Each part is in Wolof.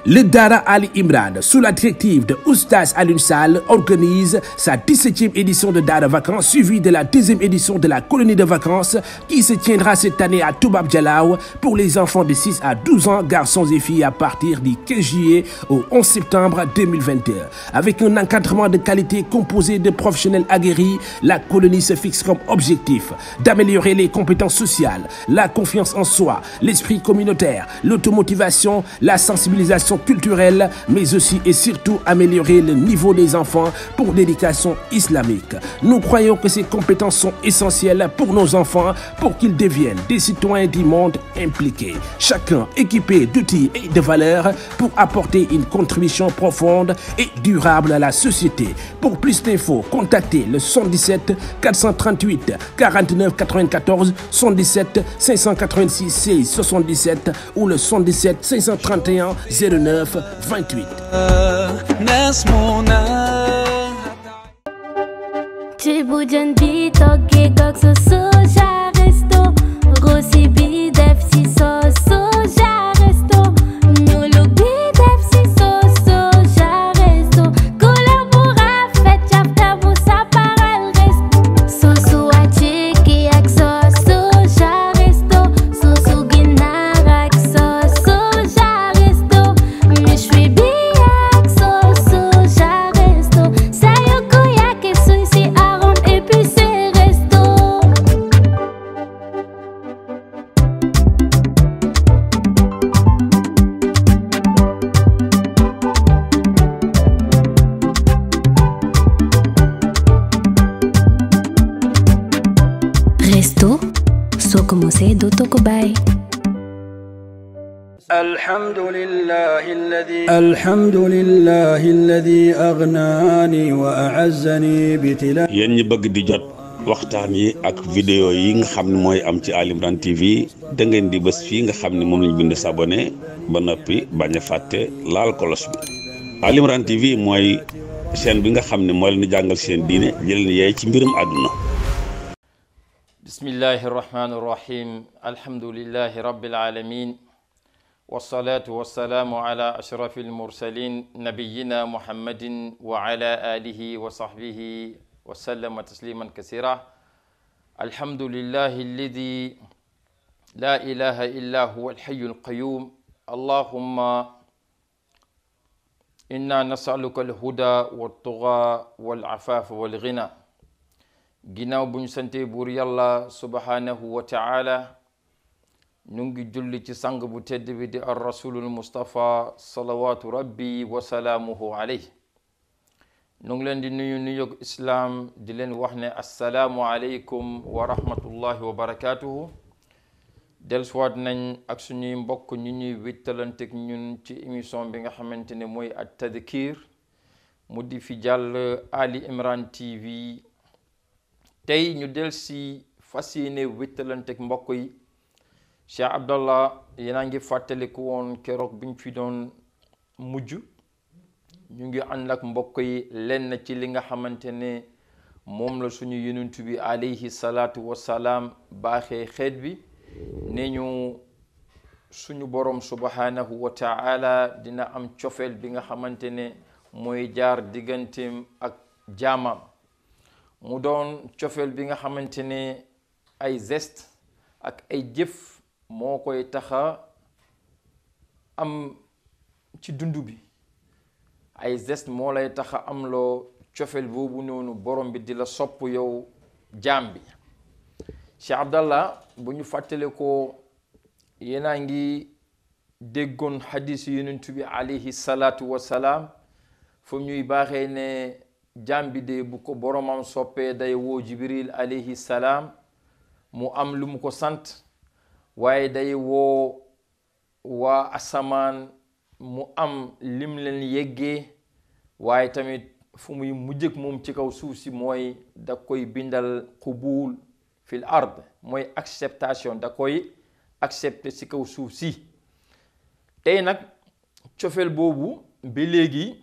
Le Dara Ali Imran, sous la directive de Oustaz Alioune Sall, organise sa 17e édition de Dara Vacances, suivie de la 2e édition de la colonie de vacances qui se tiendra cette année à Toubab Dialaw pour les enfants de 6 à 12 ans, garçons et filles, à partir du 15 juillet au 11 septembre 2021. Avec un encadrement de qualité composé de professionnels aguerris, la colonie se fixe comme objectif d'améliorer les compétences sociales, la confiance en soi, l'esprit communautaire, l'automotivation, la sensibilisation culturelle, mais aussi et surtout améliorer le niveau des enfants pour l'éducation islamique. Nous croyons que ces compétences sont essentielles pour nos enfants pour qu'ils deviennent des citoyens du monde impliqués, chacun équipé d'outils et de valeurs pour apporter une contribution profonde et durable à la société. Pour plus d'infos, contactez le 77 438 49 94, 77 586 16 77 ou le 77 531 09 28. Resto, soo commencé dootoo ko bàyyi. الحمد لله الذي أغناني وأعزني بتلا. yéen ñi bëgg di jot waxtaan yi ak vidéo yi nga xam ne mooy am ci Ali Imran TV da ngeen di bés fii nga xam ne moom lañ bind s'abonné ba noppi bañ a fàtte laal kolos bi. Ali Imran TV mooy chaîne bi nga xam ne moo leen di jàngal seen diine jëleen yeey ci mbirum àdduna. bismillahi irrahmani irrahim alhamdulillahi rabbil alamin wassalatu wassalamu ala ashrafi almursalin nabiyina muhammadin wa ala alihi wa sahbihi wa sallama tasliman kasira alhamdulillahi alladi la ilaha illa huwa alhayyu alqayyum allahumma inna nasaluka alhuda waltuga walafafa walghina. ginnaaw bu ñu sante buur yàlla subhanahu wa ta'ala ñu ngi julli ci sang bu tedd bi di ar rasulul mustafa salawatu rabbi wa salaamuhu alayhi. ñu ngi leen di nuyu nuyug islaam di leen wax ne assalaamu aleykum wa rahmatullahi wa barakatuhu. dellusiwaat nañ ak suñuy mbokk ñu ñuy wéttalanteeg ñun ci émission bi nga xamante ne mooy at tadkir mu di fi jàll Ali Imran TV. tey ñu del si fas yéene wéttalanteeg mbokk yi Cheikh Abdallah yéen a ngi fàttaliku woon keroog bi ñu fi doon mujj ñu ngi ànd ak mbokk yi lenn ci li nga xamante ne moom la suñu yonent bi alayhi salaatu wassalaam baaxee xeet bi ne ñu suñu borom subhanahu wa ta'ala dina am cofeel bi nga xamante ne mooy jaar digganteem ak jaamam mu doon cofeel bi nga xamante ne ay geste ak ay jëf moo koy taxa am ci dund bi ay geste moo lay taxa am loo cofeel boobu noonu borom bi di la sopp yow jaam bi. Cheikh Abdallah bu ñu fàttale ko yéen a ngi déggoon xadiis yonent bi alayhi salaatu wassalaam fu ñuy baaxee ne jaam bi de bu ko boromam soppee day woo Jibril alayhi salaam mu am lu mu ko sant waaye day woo waa asamaan mu am lim leen yeggee waaye tamit fu muy mujjëg moom ci kaw suuf si mooy da koy bindal qubul fil ard mooy acceptation da koy accepter ci kaw suuf si. tey nag cofeel boobu ba léegi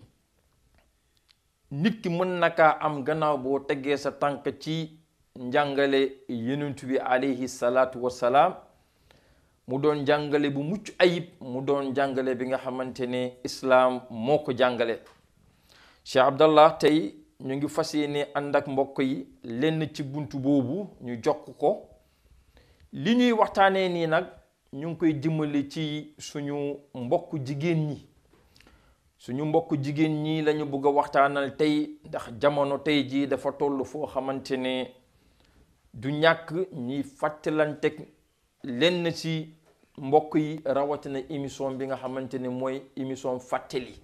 nit ki mën na kaa am gannaaw boo teggee sa tànk ci njàngale yonent bi alayhi salaatu wassalaam mu doon jàngale bu mucc ayib, mu doon jàngale bi nga xamante ne islaam moo ko jàngale. Cheikh Abdallah tey ñu ngi fas yéene ànd ak mbokk yi lenn ci buntu boobu ñu jokk ko. li ñuy waxtaanee nii nag ñu ngi koy jëmale ci suñu mbokk jigéen ñi. suñu mbokk jigéen ñi lañu bëgg a waxtaanal tey, ndax jamono tey jii dafa toll foo xamante ne du ñàkk ñi fàttalanteg lenn ci mbokk yi, rawatina émission bi nga xamante ne mooy émission fàttali.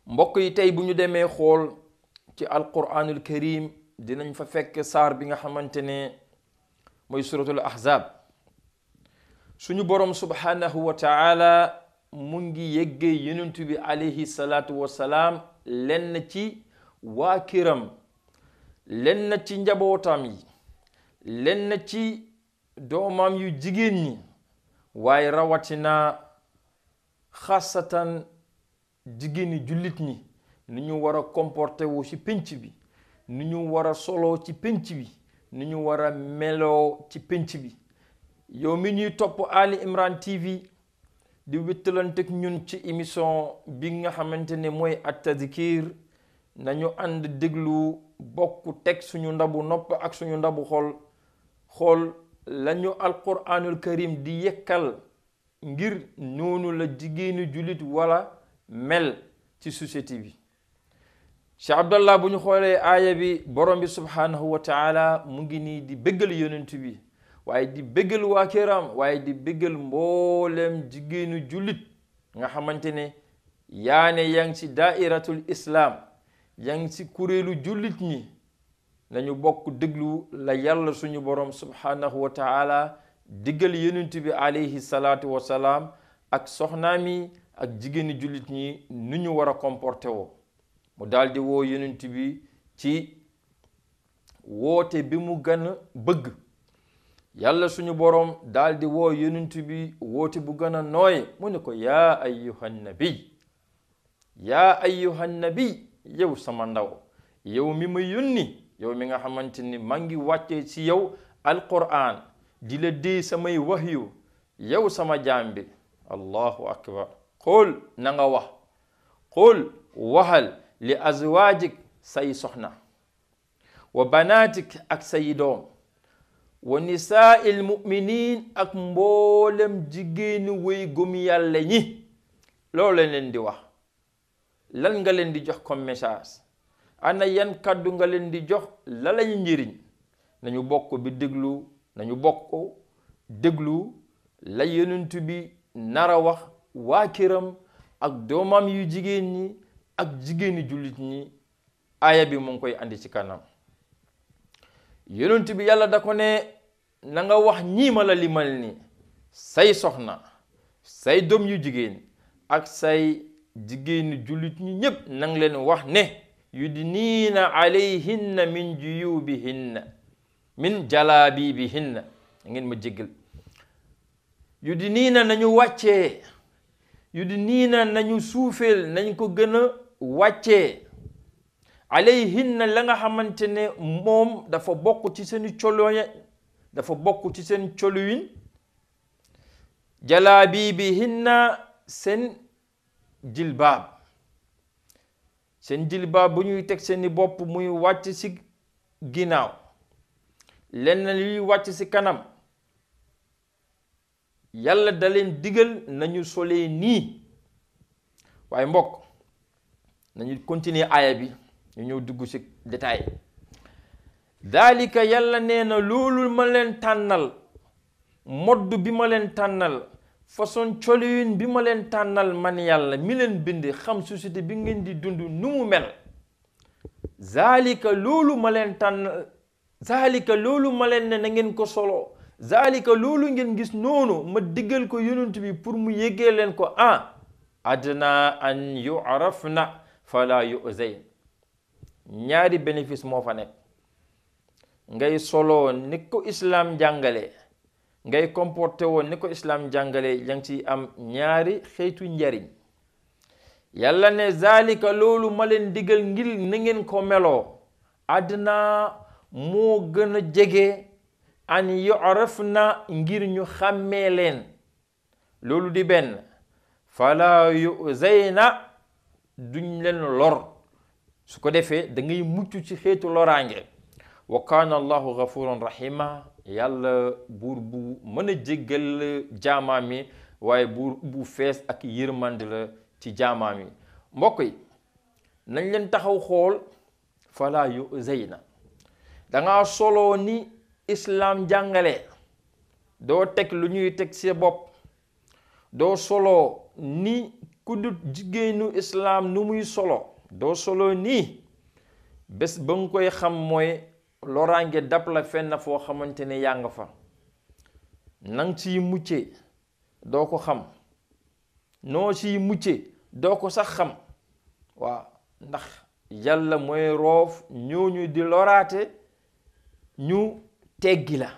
mbokk yi tey bu ñu demee xool ci alquranul karim dinañ fa fekk saar bi nga xamante ne mooy suratul ahzab. suñu borom subhanahu wa taala mu ngi yeggee yonent bi alayhi salaatu wasalaam lenn ci waa kiram, lenn ci njabootam yi, lenn ci doomam yu jigéen ñi, waaye rawatina xasatan jigéeni jullit ñi, ni ñu war a comporté wu ci pénc bi, ni ñu war a soloo ci pénc bi, ni ñu war a meloo ci pénc bi. yow mi ñuy topp Ali Imran TV di wéttalantek ñun ci émission bi nga xamante ne mooy at-tadhkir, nañu ànd déglu bokk teg suñu ndabu nopp ak suñu ndabu xool lañu alquranul karim di yekkal ngir noonu la jigéenu jullit wala mel ci société bi. Cheikh Abdallah bu ñu xoolee aaya bi, borom bi subhanahu wa taala mu ngi nii di béggal yonent bi, waaye di béggal waa këram, waaye di béggal mboolem jigéenu jullit nga xamante ne yaa ngi ci daairatul islam, yaa ngi ci kuréelu jullit ñi. nañu bokk déglu la yàlla suñu borom subhanahu wa taala diggal yonent bi alayhi salaatu wasalaam ak soxnaam yi ak jigéenu jullit ñi nu ñu war a comporté woo. mu daldi woo yonent bi ci woote bi mu gën a bëgg. yàlla suñu borom daldi woo yonent bi woote bu gën a nooy, mu ne ko yaa ayyuhan nabi, yow sama ndaw, yow mi ma yónni, yow mi nga xamante ni maa ngi wàccee ci yow alquran di la dee samay wahyu, yow sama jaam bi. allahu akbar. xool na nga wax, xool waxal li azwaajik say soxna, wa banaatik ak say doom, wa nisaa'il mu'minin ak mboolem jigéenu way gëm yàlla ñi. loolu leen di wax. lan nga leen di jox comme message? ana yan kàddu nga leen di jox la lañu njëriñ? nañu bokk bi déglu, nañu bokk déglu la yonent bi nara wax waa këram ak doomam yu jigéen ñi ak jigéeni jullit ñi. aaya bi mu ngi koy andi ci kanam. yonent bi yàlla da ko ne na nga wax ñii ma la limal ni, say soxna, say doom yu jigéen ak say jigéeni jullit ñi ñépp nang leen wax ne yudniina alayhinna min juyubihinna min jalabibihinna. ngeen ma jéggal. yudniina nañu wàccee, yudniina nañu suufeel, nañ ko gën a wàccee. alayhinna la nga xamante ne moom dafa bokk ci seen coloya, dafa bokk ci seen coluwin. jalabibihinna seen jilbaab, seen jilbaab bu ñuy teg seeni bopp muy wàcc ci ginnaaw, lenn luy wàcc ci kanam. yàlla da leen digal nañu solee nii. waaye mbokk nañu continuer aaya bi, ñu ñëw dugg ci détail. daalika yàlla nee na loolu ma leen tànnal, modd bi ma leen tànnal, façon coliin bi ma leen tànnal man yàlla mi leen bind, xam société bi ngeen di dund nu mu mel. zaalika loolu ma leen tànnal, zaalika loolu ma leen ne na ngeen ko solo, zaalika loolu ngeen gis noonu ma diggal ko yonent bi pour mu yéggee leen ko. adna an yu'rafna fala yu'zayn. ñaari bénéfice moo fa nekk. ngay solo ni ko islam jàngale, ngay comporté woon ni ko islam jàngale, yaa ngi ci am ñaari xeetu njariñ. yàlla ne zalika loolu ma leen digal ngir na ngeen ko meloo, adna moo gën a jege an yu'rafna ngir ñu xàmmee leen loolu di benn fala yu'zayna duñ leen lor su ko defee da ngay mucc ci xeetu loraange wa kaana allahu ghafuran rahima yàlla buur bu mën a jéggal jaamaam yi waaye buur bu fees ak yërmande la ci jaamaam yi mbokk yi nañ leen taxaw xool fala yu'zayna danga solo ni islam jàngale doo teg lu ñuy teg ci bopp doo solo ni ku dut jigéenu islam nu muy solo doo solo nii bés ba nga koy xam mooy loraange dab la fenn foo xamante ne yaa nga fa nang ciy mucce doo ko xam noo ciy mucce doo ko sax xam waaw ndax yàlla mooy roof ñooñu di loraate ñu teggi la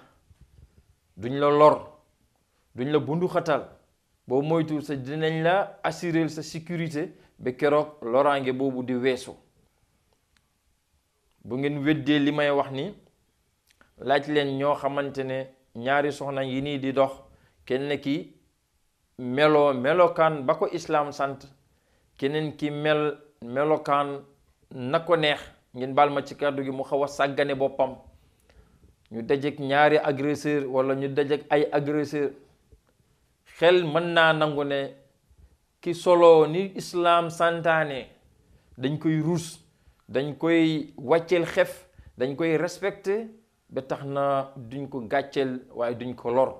duñ la lor duñ la bundu xatal boo moytu sa dinañ la assurer sa sécurité ba keroog loraange boobu di weesu bu ngeen weddee li may wax ni laaj leen ñoo xamante ne ñaari soxna yi nii di dox kenn ki melokaan ba ko islaam sant keneen ki melokaan na ko neex ngeen baal ma ci kàddu gi mu xaw a sàggane boppam ñu dajeek ñaari agresseur wala ñu dajeek ay agresseur xel mën naa nangu ne ki solo ni islaam santaane dañ koy ruus dañ koy wàcceel xef dañ koy respecté ba tax na duñ ko gàcceel waaye duñ ko lor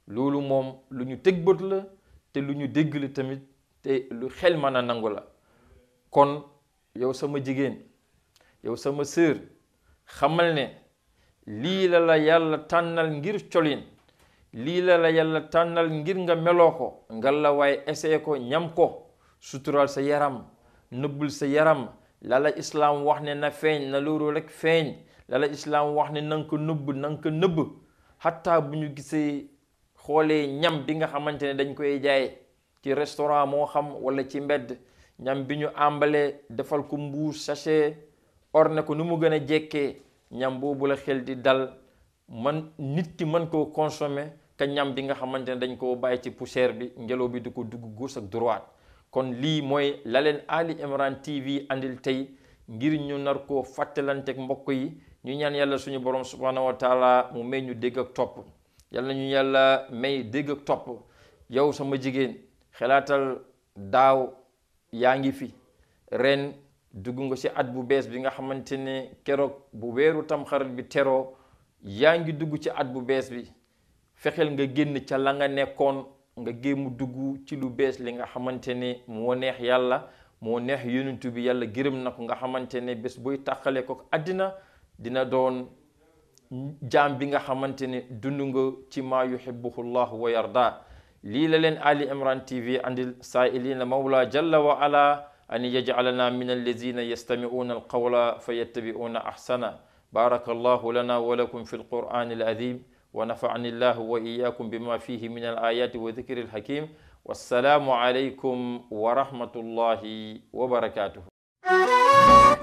loolu moom lu ñu teg bët la te lu ñu dégg la tamit te lu xel mën a nangu la kon yow sama jigéen yow sama sœur xamal ne lii la yàlla tànnal ngir colin lii la yàlla tànnal ngir nga meloo ko nga la waaye essayé ko ñam ko sutural sa yaram nëbbul sa yaram lala islaam wax ne na feeñ na loolu rek feeñ lala islaam wax ne nanga ko nëbb xataa bu ñu gisee xoolee ñam bi nga xamante ne dañ koy jaay ci restaurant moo xam wala ci mbedd ñam bi ñu àmbalee defal ko mbuus sachet orne ko nu mu gën a jekkee ñam boobu la xel di dal man nit ki mën koo consommer ka ñam bi nga xamante ne dañ koo bàyyi ci poussière bi ngelaw bi di ko dugg gauche ak droite kon lii mooy la leen Ali Imran TV andil tey ngir ñu nar koo fàttalanteeg mbokk yi ñu ñaan yàlla suñu borom subhanahu wa taala mu may ñu dégg ak topp yàlla ñu yàlla may dégg ak topp yow sama jigéen xalaatal daaw yaa ngi fi ren dugg nga ci at bu bees bi nga xamante ne keroog bu weeru tamxarit bi teroo yaa ngi dugg ci at bu bees bi fexeel nga génn ca la nga nekkoon nga géemu dugg ci lu bees li nga xamante ne moo neex yàlla moo neex yonentu bi yàlla gërëm na ko nga xamante ne bés buy tàqale ko àddina dina doon jaam bi nga xamante ne dund nga ci maa yuhibbuhu llahu wa yarda lii la leen Ali Imran TV andil saa'ilina mawla jalla wa ala an yaj'alana min allazina yastami'una alqawla fayattabi'una ahsana barakallahu lana wa lakum fi alqur'ani alazim wa nafa'ani llahu wa iyyakum bima fihi min alayati wa dhikri alhakim wassalamu alaykum wa rahmatullahi wa barakatuh.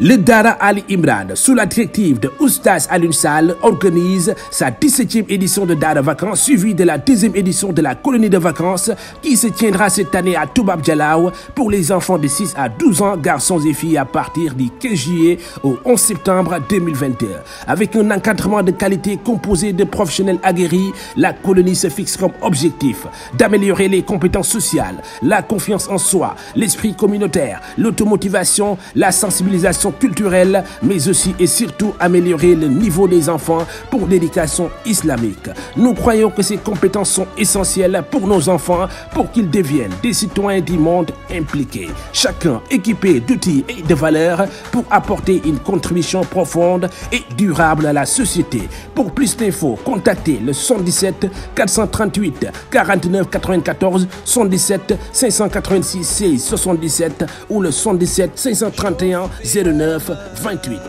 Le Dara Ali Imran, sous la directive de Oustaz Alioune Sall, organise sa 17e édition de Dara Vacances, suivie de la 2e édition de la colonie de vacances qui se tiendra cette année à Toubab Dialaw pour les enfants de 6 à 12 ans, garçons et filles, à partir du 15 juillet au 11 septembre 2022. Avec un encadrement de qualité composé de professionnels aguerris, la colonie se fixe comme objectif d'améliorer les compétences sociales, la confiance en soi, l'esprit communautaire, l'automotivation, la sensibilisation culturelle, mais aussi et surtout améliorer le niveau des enfants pour l'éducation islamique. Nous croyons que ces compétences sont essentielles pour nos enfants pour qu'ils deviennent des citoyens du monde impliqués, chacun équipé d'outils et de valeurs pour apporter une contribution profonde et durable à la société. Pour plus d'infos, contactez le 77 438 49 94, 77 586 16 77 ou le 77 531 09 28.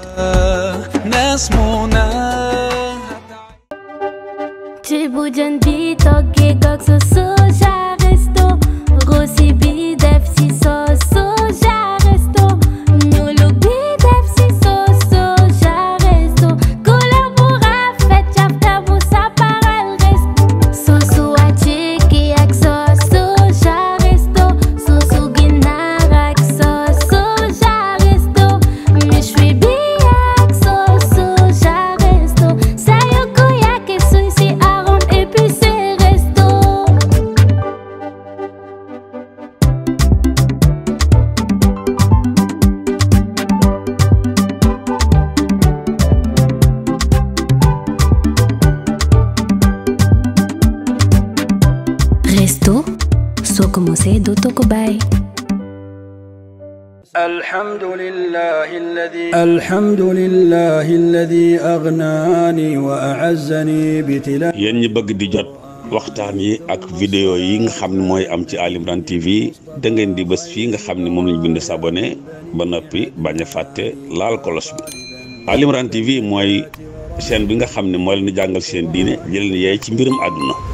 Cibujan di toge gok so soja resto Rossi bi def si so soja resto Nyulu bi def si so soja resto Couleur bu rafet chapta bu sa resto soo ko mosee dootoo ko bàyyi. الحمد لله الذي أغناني وأعزني بتلاوة. yéen ñi bëgg di jot waxtaan yi ak vidéo yi nga xam ne mooy am ci Ali Imran TV da ngeen di bés fii nga xam ne moom lañ bind s'abonné ba noppi bañ a fàtte laal kolos bi. Ali Imran TV mooy chaîne bi nga xam ne moo leen di jàngal seen diine jëleen yeey ci mbirum àdduna.